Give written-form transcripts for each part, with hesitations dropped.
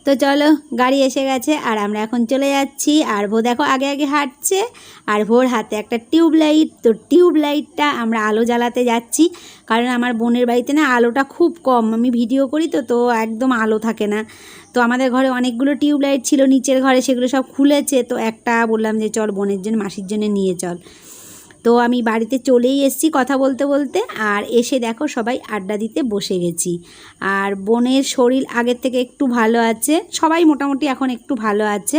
তো চলো, গাড়ি এসে গেছে আর আমরা এখন চলে যাচ্ছি। আর ভো দেখো আগে আগে হাঁটছে, আর ভোর হাতে একটা টিউবলাইট। তো টিউবলাইটটা আমরা আলো জ্বালাতে যাচ্ছি, কারণ আমার বোনের বাড়িতে না আলোটা খুব কম। আমি ভিডিও করি তো একদম আলো থাকে না। তো আমাদের ঘরে অনেকগুলো টিউবলাইট ছিল নিচের ঘরে, সেগুলো সব খুলেছে। তো একটা বললাম যে চল বোনের জন্য, মাসির জন্য নিয়ে চল। তো আমি বাড়িতে চলেই এসেছি কথা বলতে বলতে, আর এসে দেখো সবাই আড্ডা দিতে বসে গেছি। আর বোনের শরীর আগের থেকে একটু ভালো আছে, সবাই মোটামুটি এখন একটু ভালো আছে।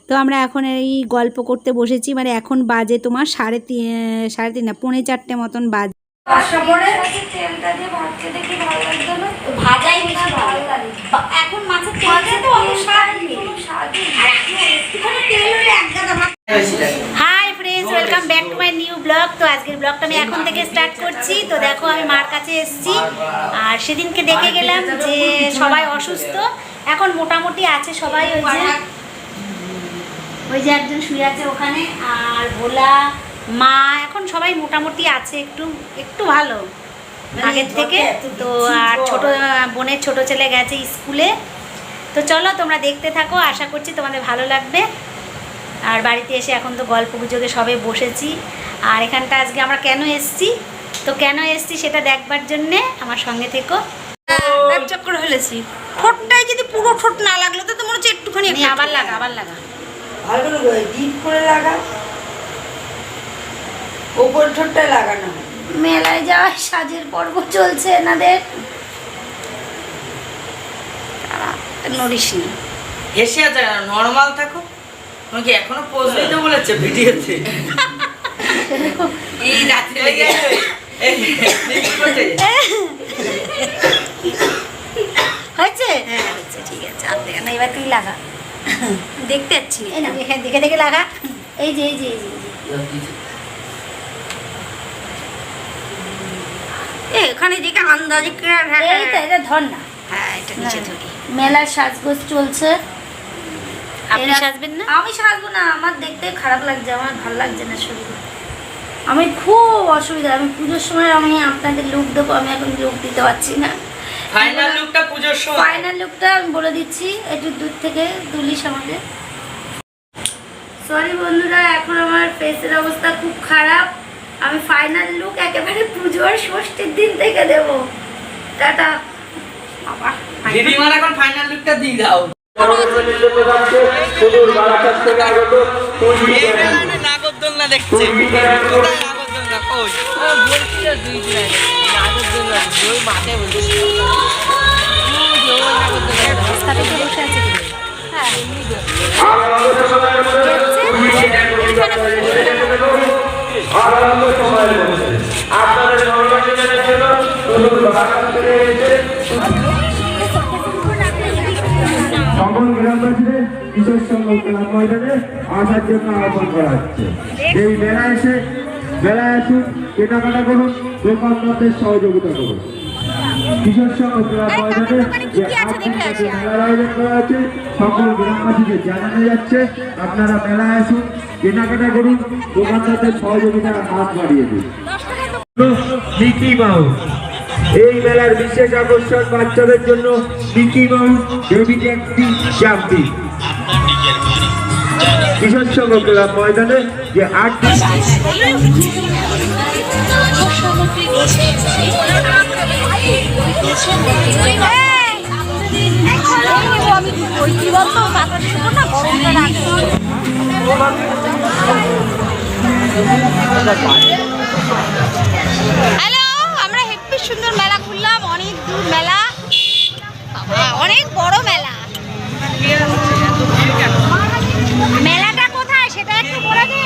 তো আমরা এখন এই গল্প করতে বসেছি। মানে এখন বাজে তোমার সাড়ে তিন না, 3:45 মতন বাজে। তেলটা দিয়ে ভাজতে দেখি ভালো লাগতো না, ভাজাই বেশি ভালো লাগে। এখন মাছের তেলটা তো অত স্বাদ নেই, আর এখন একটুখানি তেল হলে এক গাদা ভাত। Hi friends, welcome back to my new blog. তো আজকের ব্লগটা আমি এখন থেকে স্টার্ট করছি। তো দেখো আমি মার কাছে এসেছি, আর সেদিনকে দেখে গেলাম যে সবাই অসুস্থ, এখন মোটামুটি আছে সবাই। ওই যে একজন শুয়ে আছে ওখানে, আর ভোলা মা এখন সবাই মোটামুটি আছে, একটু একটু ভালো আগের থেকে। তো আর ছোট বোনের ছোট ছেলে গেছে স্কুলে। তো চলো তোমরা দেখতে থাকো, আশা করছি তোমাদের ভালো লাগবে। আর বাড়িতে এসে এখন তো গল্প গুজবে সবে বসেছি। আর এখানটা আজকে আমরা কেন এসেছি, তো কেন এসেছি সেটা দেখবার জন্যে আমার সঙ্গে থেকো। চক্কর ফেলেছি, ঠোঁটটাই যদি পুরো ঠোঁট না লাগলো তো মনে হচ্ছে একটুখানি আবার লাগা, আবার লাগা, ভালো করে ডিপ করে লাগা, ওপর ঠোঁটটা লাগানো। মেলায় যাওয়ার সাজের পর্ব চলছে এনাদের, নড়িসনি। হেসে আছে কেন, নর্মাল থাকো। তোমাকে এখনো পোজ দিতে বলেছে ভিডিওতে। এই রাত্রি লেগে হয়েছে? হ্যাঁ হচ্ছে, ঠিক আছে। আর দেখে না, এবার তুই লাগা, দেখতে পাচ্ছি না, দেখে দেখে লাগা। এই যে এই যে এই যে এখানে দেখে আন্দাজে এইটা এটা ধর না। হ্যাঁ এটা নিচে ধরি। মেলার সাজগোজ চলছে। আপনি এরা- সাজবেন না? আমি সাজবো না, আমার দেখতে খারাপ লাগছে, আমার ভালো লাগছে না শরীর। আমি খুব অসুবিধা, আমি পুজোর সময় আমি আপনাদের লুক দেবো, আমি এখন লুক দিতে পারছি না। ফাইনাল লুকটা পুজোর সময়। ফাইনাল লুকটা আমি বলে দিচ্ছি, একটু দূর থেকে তুলিস আমাকে। সরি বন্ধুরা, এখন আমার ফেসের অবস্থা খুব খারাপ। আমি ফাইনাল লুক একেবারে পুজোর ষষ্ঠীর দিন থেকে দেবো। টাটা বাবা। দিদিমার এখন ফাইনাল লুকটা দিয়ে দাও। নাগরদোলনা দেখছে, কোথায় নাগরদোলনা? কই বলছিল দুই দিন আগে নাগরদোলনা, ওই মাঠে বলছিল রাস্তাতে বসে আছে কি? হ্যাঁ সকল গ্রামবাসীদের কিশোর সংঘ ক্লাব ময়দানে আসার জন্য আহ্বান করা হচ্ছে। এই মেলায় আসুন, কেনাকাটা করুন, দোকানদারদের সহযোগিতা করুন। কিশোর সংঘ ক্লাব ময়দানে যে মেলার আয়োজন করা হচ্ছে, সকল গ্রামবাসীদের জানানো যাচ্ছে আপনারা মেলায় আসুন, কেনাকাটা করুন, দোকানদারদের সহযোগিতার হাত বাড়িয়ে দিন। মিকি মাউস এই মেলার বিশেষ আকর্ষণ, বাচ্চাদের জন্য Mickey Mouse baby taxi jumping. Kishore Sangha club ময়দানে যে 8 হ্যালো, আমরা হেব্বি সুন্দর মেলা ঘুরলাম, অনেক দূর মেলা, অনেক বড় মেলা। মেলাটা কোথায় সেটা একটু বলে দে।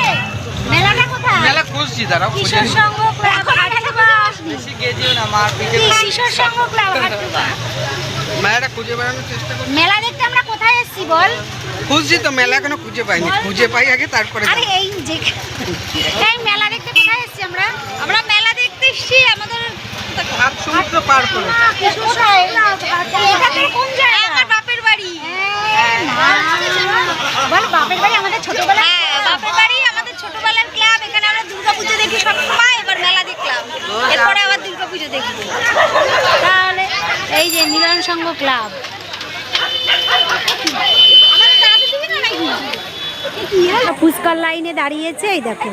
মেলাটা কোথায়? মেলা খুঁজছি, দাঁড়াও কিশোর সংঘ ক্লাব হাটুবা। বেশি গেজিও না, মার পিঠে কিশোর সংঘ ক্লাব হাটুবা। মেলাটা খুঁজে বেড়ানোর চেষ্টা করছি। মেলা দেখতে আমরা কোথায় এসেছি বল? খুঁজছি তো, মেলা এখনো খুঁজে পাইনি, খুঁজে পাই আগে তারপরে। আরে এই যে এই মেলা দেখতে কোথায় এসেছি আমরা? আমরা মেলা দেখতে এসেছি আমাদের হাত সমুদ্র পার করে। কিশোর সংঘ ক্লাব। এখানে কোন জায়গা? আমার বাপের বাড়ি। বল বাপের বাড়ি আমাদের ছোটবেলা। হ্যাঁ বাপের বাড়ি আমাদের ছোটবেলার ক্লাব। এখানে আমরা দুর্গাপুজো দেখি সবসময়, এবার মেলা দেখলাম, এরপরে আবার দুর্গাপুজো দেখবো। তাহলে এই যে মিলন সংঘ ক্লাব। ফুচকার লাইনে দাঁড়িয়েছে, এই দেখো।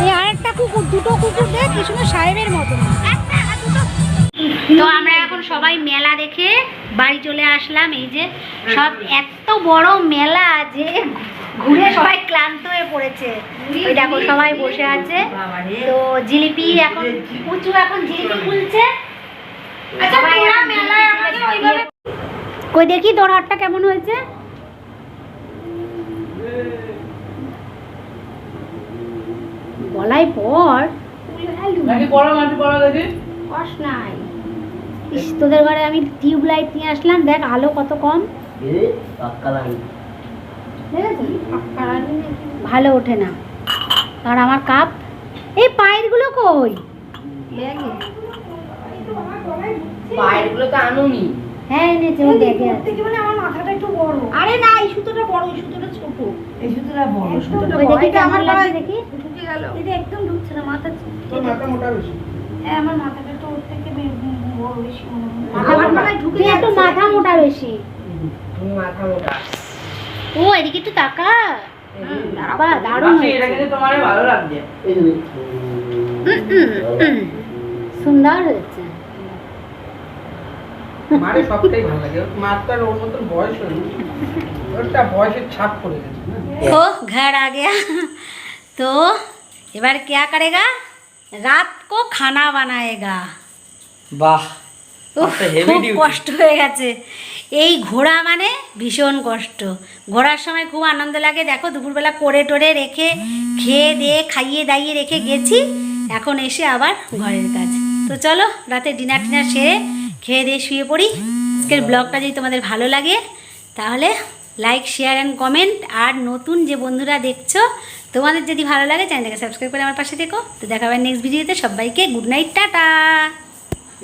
এই আরেকটা কুকুর, দুটো কুকুর দেখ কি সুন্দর সাহেবের মতো। তো আমরা এখন সবাই মেলা দেখে বাড়ি চলে আসলাম। এই যে সব এত বড় মেলা যে ঘুরে সবাই ক্লান্ত হয়ে পড়েছে। ওই দেখো সবাই বসে আছে। তো জিলিপি এখন পুচু এখন জিলিপি খুলছে। কই দেখি তোর হাতটা কেমন হয়েছে। গলায় পর কষ নাই। ইস, তোদের ঘরে আমি টিউব লাইট নিয়ে আসলাম, দেখ আলো কত কম। ভালো ওঠে না। আর আমার কাপ, এই পায়ের গুলো কই? পায়ের গুলো তো আনুনি। হ্যাঁ এনেছে, ও দেখে আছে। আমার মাথাটা একটু বড়। আরে না, এই সুতোটা বড়, এই সুতোটা ছোট। এই সুতোটা বড়, সুতোটা ওই দেখি কেমন লাগছে দেখি। ঢুকে গেল। এটা একদম ঢুকছে না মাথা। তোর মাথা মোটা বেশি। হ্যাঁ আমার মাথাটা একটু ওর থেকে বড় বেশি মনে হয়। আমার মাথায় ঢুকে একটু মাথা মোটা বেশি। তুমি মাথা মোটা। ও এদিকে একটু তাকা। বাবা দারুণ এটা হয়েছে। কিন্তু তোমার ভালো লাগছে। সুন্দর হয়েছে। মারে সবটাই ভালো লাগে। মারটার ওর মতন বয়স হয়নি, ওরটা বয়সের ছাপ পড়ে গেছে। तो घर आ गया। तो এবার क्या करेगा? रात को खाना बनाएगा। বাহ, উফ, খুব কষ্ট হয়ে গেছে। এই ঘোরা মানে ভীষণ কষ্ট। ঘোরার সময় খুব আনন্দ লাগে। দেখো দুপুরবেলা করে টোরে রেখে খেয়ে দিয়ে খাইয়ে দাইয়ে রেখে গেছি, এখন এসে আবার ঘরের কাজ। তো চলো রাতে ডিনার টিনার সেরে খেয়ে দিয়ে শুয়ে পড়ি। আজকের ব্লগটা যদি তোমাদের ভালো লাগে তাহলে লাইক শেয়ার অ্যান্ড কমেন্ট। আর নতুন যে বন্ধুরা দেখছো তোমাদের যদি ভালো লাগে চ্যানেলটাকে সাবস্ক্রাইব করে আমার পাশে থেকো। তো দেখা হবে নেক্সট ভিডিওতে। সবাইকে গুড নাইট, টাটা।